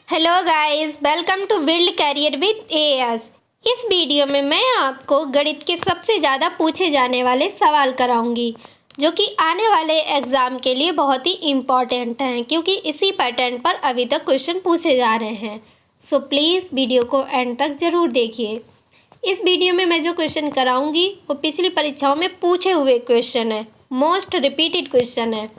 Hello guys, welcome to build career with AS. इस वीडियो में मैं आपको गणित के सबसे ज़्यादा पूछे जाने वाले सवाल कराऊंगी, जो कि आने वाले एग्ज़ाम के लिए बहुत ही इम्पॉर्टेंट हैं, क्योंकि इसी पैटर्न पर अभी तक क्वेश्चन पूछे जा रहे हैं। सो प्लीज़ वीडियो को एंड तक ज़रूर देखिए। इस वीडियो में मैं जो क्वेश्चन कराऊंगी वो पिछली परीक्षाओं में पूछे हुए क्वेश्चन है, मोस्ट रिपीटेड क्वेश्चन है।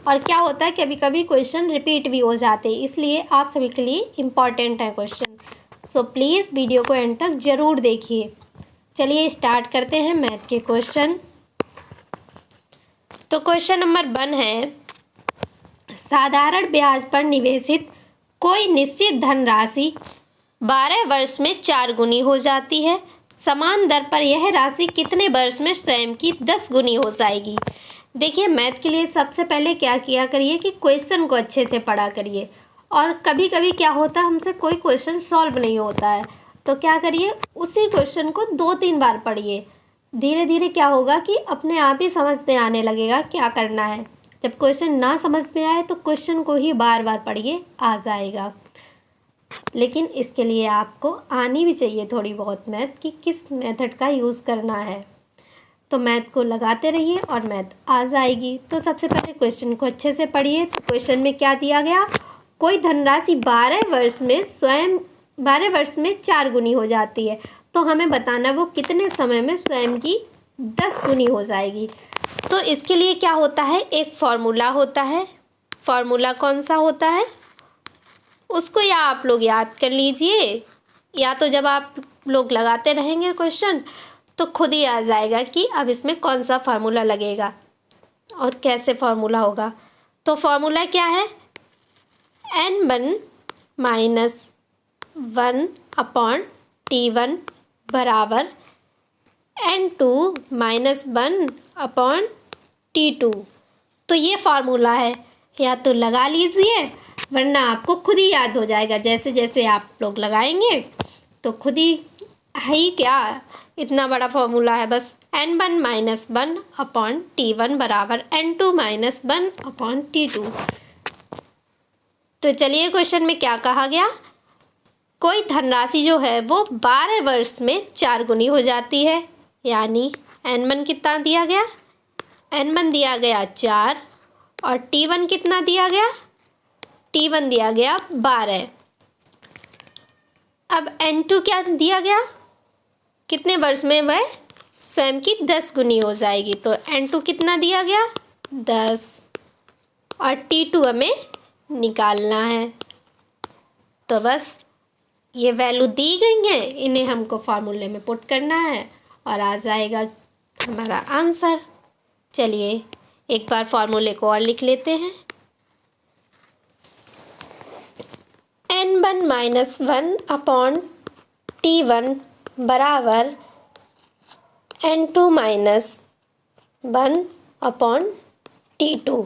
और क्या होता है, कभी कभी क्वेश्चन रिपीट भी हो जाते हैं, इसलिए आप सभी के लिए इम्पॉर्टेंट है क्वेश्चन। सो प्लीज़ वीडियो को एंड तक ज़रूर देखिए। चलिए स्टार्ट करते हैं मैथ के क्वेश्चन। तो क्वेश्चन नंबर 1 है, साधारण ब्याज पर निवेशित कोई निश्चित धनराशि 12 वर्ष में 4 गुनी हो जाती है। समान दर पर यह राशि कितने वर्ष में स्वयं की 10 गुनी हो जाएगी। देखिए, मैथ के लिए सबसे पहले क्या किया करिए कि क्वेश्चन को अच्छे से पढ़ा करिए। और कभी कभी क्या होता है, हमसे कोई क्वेश्चन सॉल्व नहीं होता है, तो क्या करिए, उसी क्वेश्चन को 2-3 बार पढ़िए। धीरे धीरे क्या होगा कि अपने आप ही समझ में आने लगेगा क्या करना है। जब क्वेश्चन ना समझ में आए तो क्वेश्चन को ही बार बार पढ़िए, आ जाएगा। लेकिन इसके लिए आपको आनी भी चाहिए थोड़ी बहुत मैथ, कि किस मेथड का यूज़ करना है। तो मैथ को लगाते रहिए और मैथ आ जाएगी। तो सबसे पहले क्वेश्चन को अच्छे से पढ़िए। तो क्वेश्चन में क्या दिया गया, कोई धनराशि 12 वर्ष में 4 गुनी हो जाती है। तो हमें बताना वो कितने समय में स्वयं की 10 गुनी हो जाएगी। तो इसके लिए क्या होता है, एक फॉर्मूला होता है। फॉर्मूला कौन सा होता है, उसको या आप लोग याद कर लीजिए, या तो जब आप लोग लगाते रहेंगे क्वेश्चन तो खुद ही आ जाएगा कि अब इसमें कौन सा फार्मूला लगेगा और कैसे फार्मूला होगा। तो फार्मूला क्या है, n1 - 1 अपॉन t1 बराबर n2 - 1 अपॉन t2। तो ये फार्मूला है, या तो लगा लीजिए, वरना आपको खुद ही याद हो जाएगा। जैसे जैसे आप लोग लगाएंगे तो खुद ही है ही, क्या इतना बड़ा फॉर्मूला है, बस n1 - 1 अपॉन t1 बराबर n2 - 1 अपॉन t2। तो चलिए, क्वेश्चन में क्या कहा गया, कोई धनराशि जो है वो 12 वर्ष में 4 गुनी हो जाती है। यानी n1 कितना दिया गया, n1 दिया गया 4, और t1 कितना दिया गया, t1 दिया गया 12। अब n2 क्या दिया गया, कितने वर्ष में वह स्वयं की 10 गुनी हो जाएगी। तो n2 कितना दिया गया, 10, और t2 हमें निकालना है। तो बस ये वैल्यू दी गई है, इन्हें हमको फार्मूले में पुट करना है और आ जाएगा हमारा आंसर। चलिए एक बार फार्मूले को और लिख लेते हैं, n1 - 1 अपॉन t1 बराबर n2 - 1 अपॉन t2।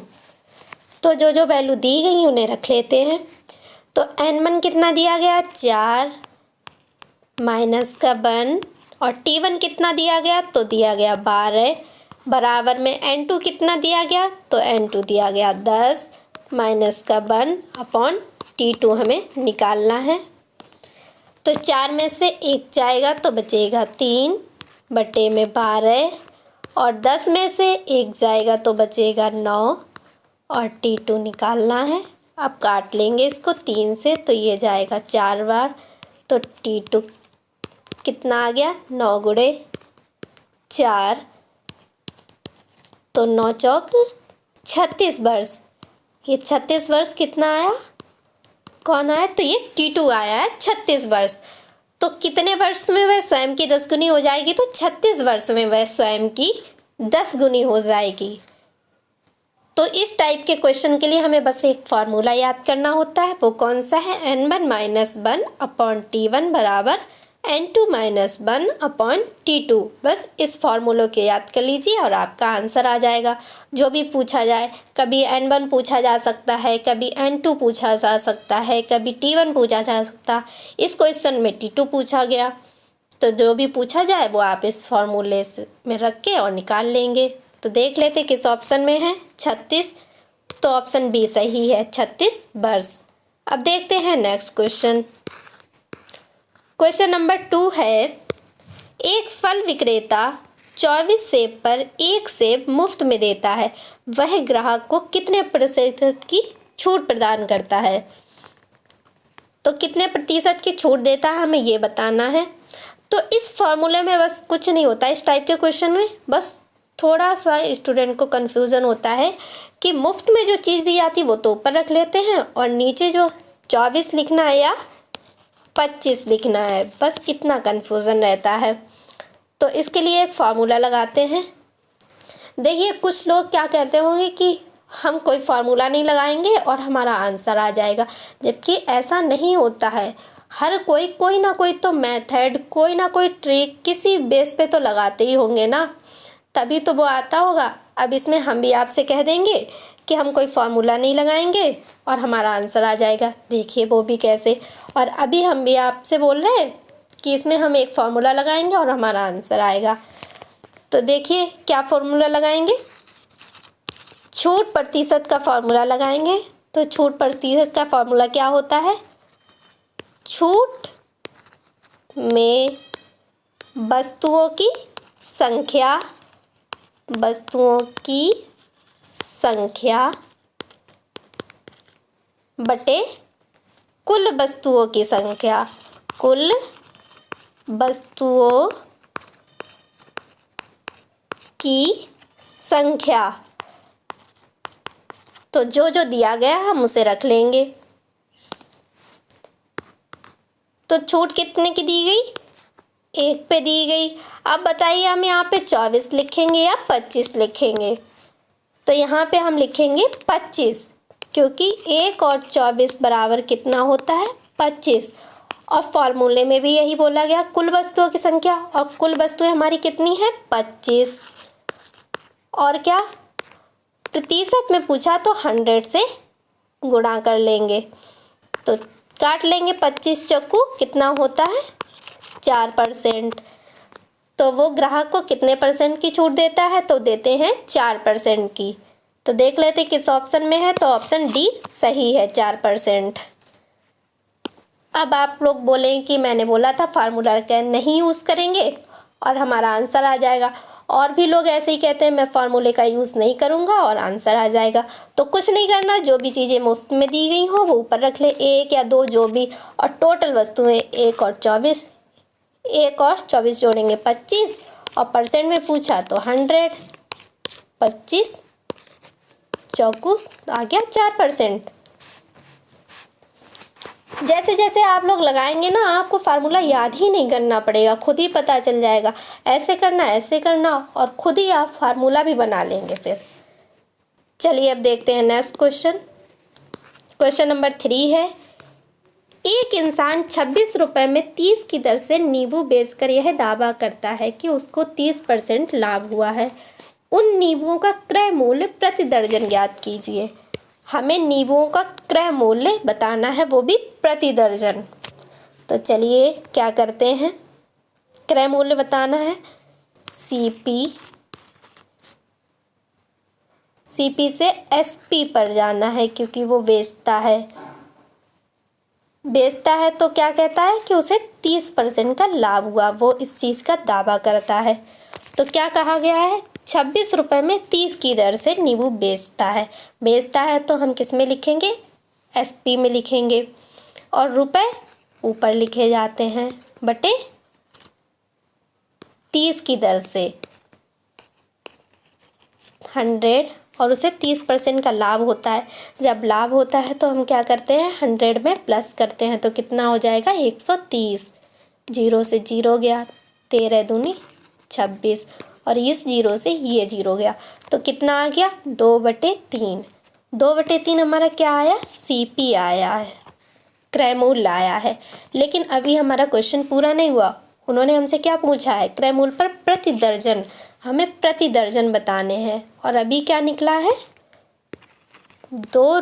तो जो वैल्यू दी गई उन्हें रख लेते हैं। तो n1 कितना दिया गया, 4 माइनस का 1, और t1 कितना दिया गया, तो दिया गया 12, बराबर में n2 कितना दिया गया, तो n2 दिया गया 10 माइनस का 1 अपॉन t2 हमें निकालना है। तो 4 में से 1 जाएगा तो बचेगा 3 बटे में 12, और 10 में से 1 जाएगा तो बचेगा 9, और t2 निकालना है। अब काट लेंगे इसको 3 से, तो ये जाएगा 4 बार। तो t2 कितना आ गया, 9 गुणे 4, तो 9 चौक 36 वर्ष। ये 36 वर्ष कितना आया, कौन आया, तो ये t2 आया है 36 वर्ष। तो कितने वर्ष में वह स्वयं की 10 गुनी हो जाएगी, तो 36 वर्ष में वह स्वयं की 10 गुनी हो जाएगी। तो इस टाइप के क्वेश्चन के लिए हमें बस एक फार्मूला याद करना होता है, वो कौन सा है, n1 - 1 अपॉन t1 बराबर n2 - 1 अपॉन t2। बस इस फार्मूले को याद कर लीजिए और आपका आंसर आ जाएगा। जो भी पूछा जाए, कभी n1 पूछा जा सकता है, कभी n2 पूछा जा सकता है, कभी t1 पूछा जा सकता है। इस क्वेश्चन में t2 पूछा गया, तो जो भी पूछा जाए वो आप इस फार्मूले में रख के और निकाल लेंगे। तो देख लेते किस ऑप्शन में है, 36। तो ऑप्शन बी सही है, 36 वर्ष। अब देखते हैं नेक्स्ट क्वेश्चन। क्वेश्चन नंबर 2 है, एक फल विक्रेता 24 सेब पर एक सेब मुफ्त में देता है, वह ग्राहक को कितने प्रतिशत की छूट प्रदान करता है। तो कितने प्रतिशत की छूट देता है हमें ये बताना है। तो इस फॉर्मूले में बस कुछ नहीं होता, इस टाइप के क्वेश्चन में बस थोड़ा सा स्टूडेंट को कन्फ्यूज़न होता है कि मुफ्त में जो चीज़ दी जाती है वो तो ऊपर रख लेते हैं और नीचे जो 24 लिखना है या 25 लिखना है, बस इतना कन्फ्यूज़न रहता है। तो इसके लिए एक फार्मूला लगाते हैं। देखिए कुछ लोग क्या कहते होंगे कि हम कोई फार्मूला नहीं लगाएंगे और हमारा आंसर आ जाएगा, जबकि ऐसा नहीं होता है। हर कोई ना कोई तो मेथड, कोई ना कोई ट्रिक किसी बेस पे तो लगाते ही होंगे ना, तभी तो वो आता होगा। अब इसमें हम भी आपसे कह देंगे कि हम कोई फार्मूला नहीं लगाएंगे और हमारा आंसर आ जाएगा। देखिए वो भी कैसे। और अभी हम भी आपसे बोल रहे हैं कि इसमें हम एक फार्मूला लगाएंगे और हमारा आंसर आएगा। तो देखिए क्या फार्मूला लगाएंगे, छूट प्रतिशत का फार्मूला लगाएंगे। तो छूट प्रतिशत का फार्मूला क्या होता है, छूट में वस्तुओं की संख्या बटे कुल वस्तुओं की संख्या, कुल वस्तुओं की संख्या। तो जो जो दिया गया हम उसे रख लेंगे। तो छूट कितने की दी गई, 1 पे दी गई। अब बताइए हम यहाँ पे 24 लिखेंगे या 25 लिखेंगे। तो यहाँ पे हम लिखेंगे 25, क्योंकि 1 और 24 बराबर कितना होता है, 25। और फॉर्मूले में भी यही बोला गया, कुल वस्तुओं की संख्या, और कुल वस्तुएं हमारी कितनी है, 25। और क्या प्रतिशत में पूछा तो 100 से गुणा कर लेंगे। तो काट लेंगे 25 चक्कू, कितना होता है 4%। तो वो ग्राहक को कितने परसेंट की छूट देता है, तो देते हैं 4% की। तो देख लेते किस ऑप्शन में है, तो ऑप्शन डी सही है, 4%। अब आप लोग बोलें कि मैंने बोला था फार्मूला का नहीं यूज़ करेंगे और हमारा आंसर आ जाएगा। और भी लोग ऐसे ही कहते हैं मैं फार्मूले का यूज़ नहीं करूँगा और आंसर आ जाएगा। तो कुछ नहीं करना, जो भी चीज़ें मुफ्त में दी गई हो वो ऊपर रख ले, 1 या 2 जो भी, और टोटल वस्तुएं 1 और 24 जोड़ेंगे 25, और परसेंट में पूछा तो 100, 25 चौकू आ गया 4%। जैसे जैसे आप लोग लगाएंगे ना, आपको फार्मूला याद ही नहीं करना पड़ेगा, खुद ही पता चल जाएगा। ऐसे करना और खुद ही आप फार्मूला भी बना लेंगे फिर। चलिए अब देखते हैं नेक्स्ट क्वेश्चन। क्वेश्चन नंबर 3 है, एक इंसान 26 रुपये में 30 की दर से नींबू बेचकर यह दावा करता है कि उसको 30% लाभ हुआ है। उन नींबुओं का क्रय मूल्य प्रति दर्जन ज्ञात कीजिए। हमें नींबुओं का क्रय मूल्य बताना है, वो भी प्रति दर्जन। तो चलिए क्या करते हैं, क्रय मूल्य बताना है। सीपी से एसपी पर जाना है, क्योंकि वो बेचता है तो क्या कहता है कि उसे 30% का लाभ हुआ, वो इस चीज़ का दावा करता है। तो क्या कहा गया है, 26 रुपये में 30 की दर से नींबू बेचता है तो हम किस में लिखेंगे, एसपी में लिखेंगे, और रुपए ऊपर लिखे जाते हैं बटे 30 की दर से 100, और उसे 30% का लाभ होता है। जब लाभ होता है तो हम क्या करते हैं, 100 में प्लस करते हैं, तो कितना हो जाएगा 130। 0 से 0 गया, 13 दूनी 26, और इस 0 से ये 0 गया, तो कितना आ गया 2/3। 2/3 हमारा क्या आया, सीपी आया है, क्रय मूल्य आया है। लेकिन अभी हमारा क्वेश्चन पूरा नहीं हुआ। उन्होंने हमसे क्या पूछा है, क्रय मूल्य पर प्रति दर्जन, हमें प्रति दर्जन बताने हैं। और अभी क्या निकला है, 2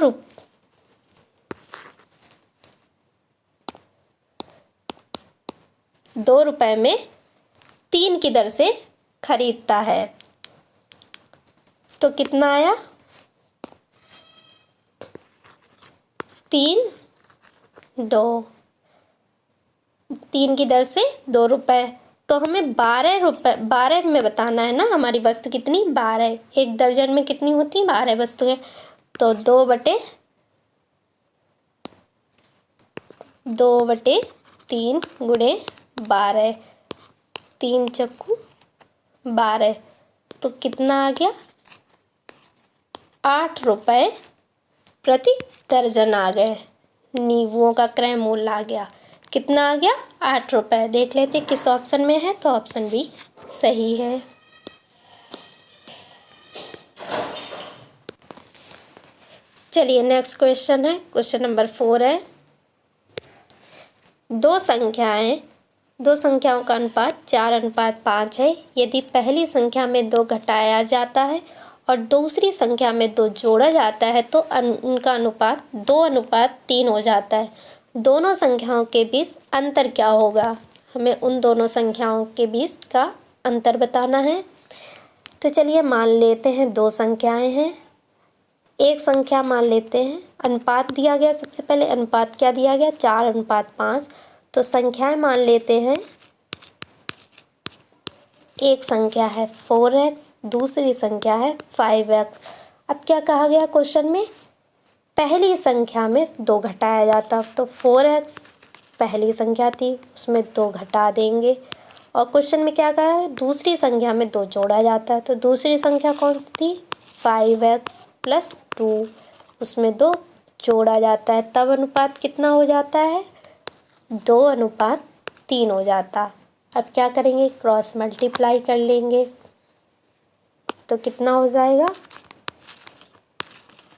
रुपये में 3 की दर से खरीदता है। तो कितना आया, 3 2, 3 की दर से 2 रुपये। तो हमें 12 रुपये 12 में बताना है ना, हमारी वस्तु कितनी 12। एक दर्जन में कितनी होती 12 वस्तुएं। तो 2/3 गुणे 12, 3 चक्कू 12, तो कितना आ गया 8 रुपये प्रति दर्जन आ गए। नींबुओं का क्रय मूल्य आ गया, कितना आ गया 8 रुपये। देख लेते किस ऑप्शन में है, तो ऑप्शन बी सही है। चलिए नेक्स्ट क्वेश्चन है, क्वेश्चन नंबर 4 है। दो संख्याओं का अनुपात 4:5 है। यदि पहली संख्या में 2 घटाया जाता है और दूसरी संख्या में 2 जोड़ा जाता है तो उनका अनुपात 2:3 हो जाता है। दोनों संख्याओं के बीच अंतर क्या होगा? हमें उन दोनों संख्याओं के बीच का अंतर बताना है। तो चलिए मान लेते हैं 2 संख्याएं हैं। एक संख्या मान लेते हैं, अनुपात दिया गया, सबसे पहले अनुपात क्या दिया गया 4:5। तो संख्याएं मान लेते हैं, एक संख्या है 4x, दूसरी संख्या है 5x। अब क्या कहा गया क्वेश्चन में, पहली संख्या में 2 घटाया जाता, तो 4x पहली संख्या थी उसमें 2 घटा देंगे। और क्वेश्चन में क्या कहा है, दूसरी संख्या में 2 जोड़ा जाता है, तो दूसरी संख्या कौन सी थी 5x + 2, उसमें 2 जोड़ा जाता है, तब अनुपात कितना हो जाता है 2:3 हो जाता। अब क्या करेंगे, क्रॉस मल्टीप्लाई कर लेंगे, तो कितना हो जाएगा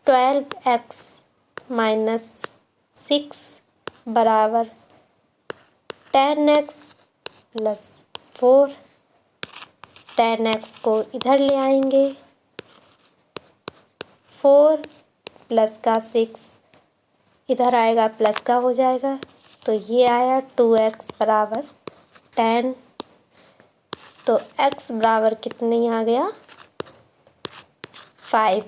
12x - 6 बराबर 10x + 4। 10x को इधर ले आएंगे, 4 प्लस का 6 इधर आएगा, प्लस का हो जाएगा, तो ये आया 2x बराबर 10। तो x बराबर कितनी आ गया 5।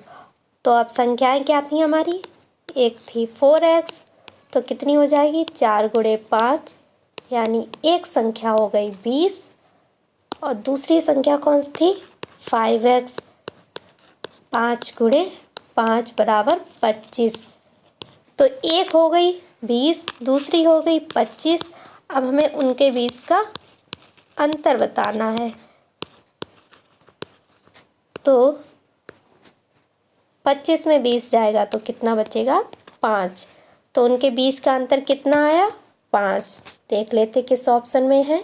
तो अब संख्याएं क्या थी हमारी, एक थी 4x, तो कितनी हो जाएगी 4 × 5, यानी एक संख्या हो गई 20 और दूसरी संख्या कौन सी थी 5x। 5 × 5 बराबर 25, तो एक हो गई 20, दूसरी हो गई 25। अब हमें उनके बीच का अंतर बताना है। तो 25 में 20 जाएगा तो कितना बचेगा 5, तो उनके बीच का अंतर कितना आया 5। देख लेते किस ऑप्शन में है,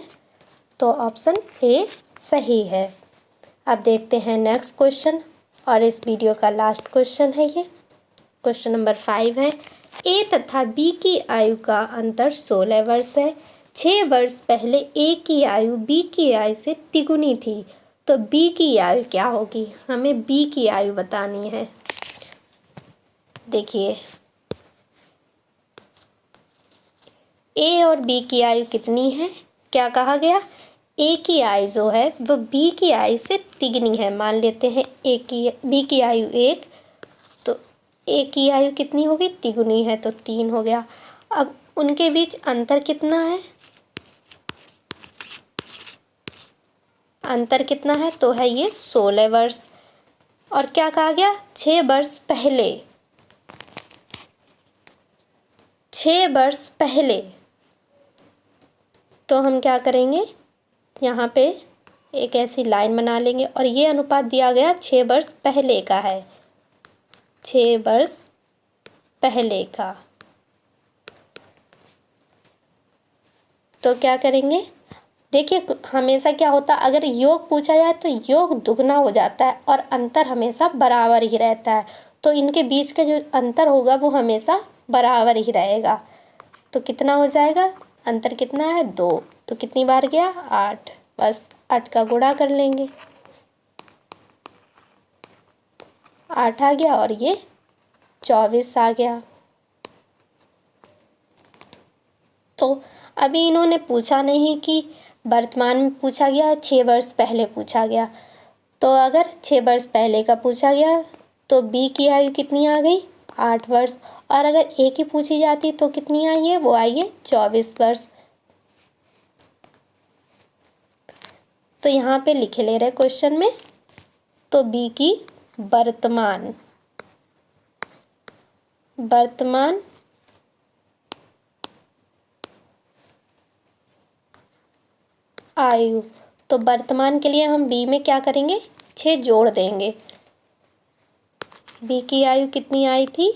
तो ऑप्शन ए सही है। अब देखते हैं नेक्स्ट क्वेश्चन, और इस वीडियो का लास्ट क्वेश्चन है ये, क्वेश्चन नंबर 5 है। ए तथा बी की आयु का अंतर 16 वर्ष है। 6 वर्ष पहले ए की आयु बी की आयु से तिगुनी थी, तो बी की आयु क्या होगी? हमें बी की आयु बतानी है। देखिए ए और बी की आयु कितनी है, क्या कहा गया, ए की आयु जो है वो बी की आयु से तिगुनी है। मान लेते हैं बी की आयु 1, तो ए की आयु कितनी होगी तिगुनी है, तो 3 हो गया। अब उनके बीच अंतर कितना है, अंतर कितना है, तो है ये 16 वर्ष। और क्या कहा गया 6 वर्ष पहले, 6 वर्ष पहले, तो हम क्या करेंगे यहाँ पे एक ऐसी लाइन बना लेंगे, और ये अनुपात दिया गया 6 वर्ष पहले का है, 6 वर्ष पहले का। तो क्या करेंगे, देखिए हमेशा क्या होता है, अगर योग पूछा जाए तो योग दुगना हो जाता है और अंतर हमेशा बराबर ही रहता है। तो इनके बीच का जो अंतर होगा वो हमेशा बराबर ही रहेगा। तो कितना हो जाएगा, अंतर कितना है 2, तो कितनी बार गया 8, बस 8 का गुणा कर लेंगे, 8 आ गया और ये 24 आ गया। तो अभी इन्होंने पूछा नहीं कि वर्तमान में पूछा गया, 6 वर्ष पहले पूछा गया। तो अगर 6 वर्ष पहले का पूछा गया तो बी की आयु कितनी आ गई 8 वर्ष। और अगर एक ही पूछी जाती तो कितनी आई है, वो आई है 24 वर्ष। तो यहाँ पे लिखे ले रहे क्वेश्चन में, तो बी की वर्तमान आयु। तो वर्तमान के लिए हम बी में क्या करेंगे, 6 जोड़ देंगे। बी की आयु कितनी आई थी,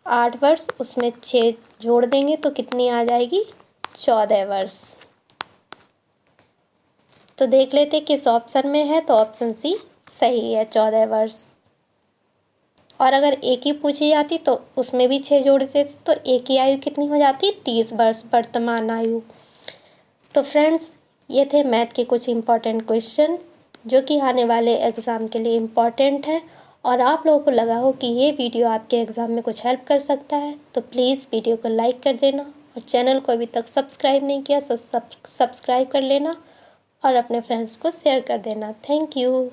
8 वर्ष, उसमें 6 जोड़ देंगे तो कितनी आ जाएगी, 14 वर्ष। तो देख लेते किस ऑप्शन में है, तो ऑप्शन सी सही है, 14 वर्ष। और अगर एक ही पूछी जाती तो उसमें भी 6 जोड़ देते तो एक की आयु कितनी हो जाती, 30 वर्ष वर्तमान आयु। तो फ्रेंड्स, ये थे मैथ के कुछ इम्पॉर्टेंट क्वेश्चन जो कि आने वाले एग्ज़ाम के लिए इम्पॉर्टेंट है। और आप लोगों को लगा हो कि ये वीडियो आपके एग्ज़ाम में कुछ हेल्प कर सकता है तो प्लीज़ वीडियो को लाइक कर देना, और चैनल को अभी तक सब्सक्राइब नहीं किया तो सब्सक्राइब कर लेना, और अपने फ्रेंड्स को शेयर कर देना। Thank you.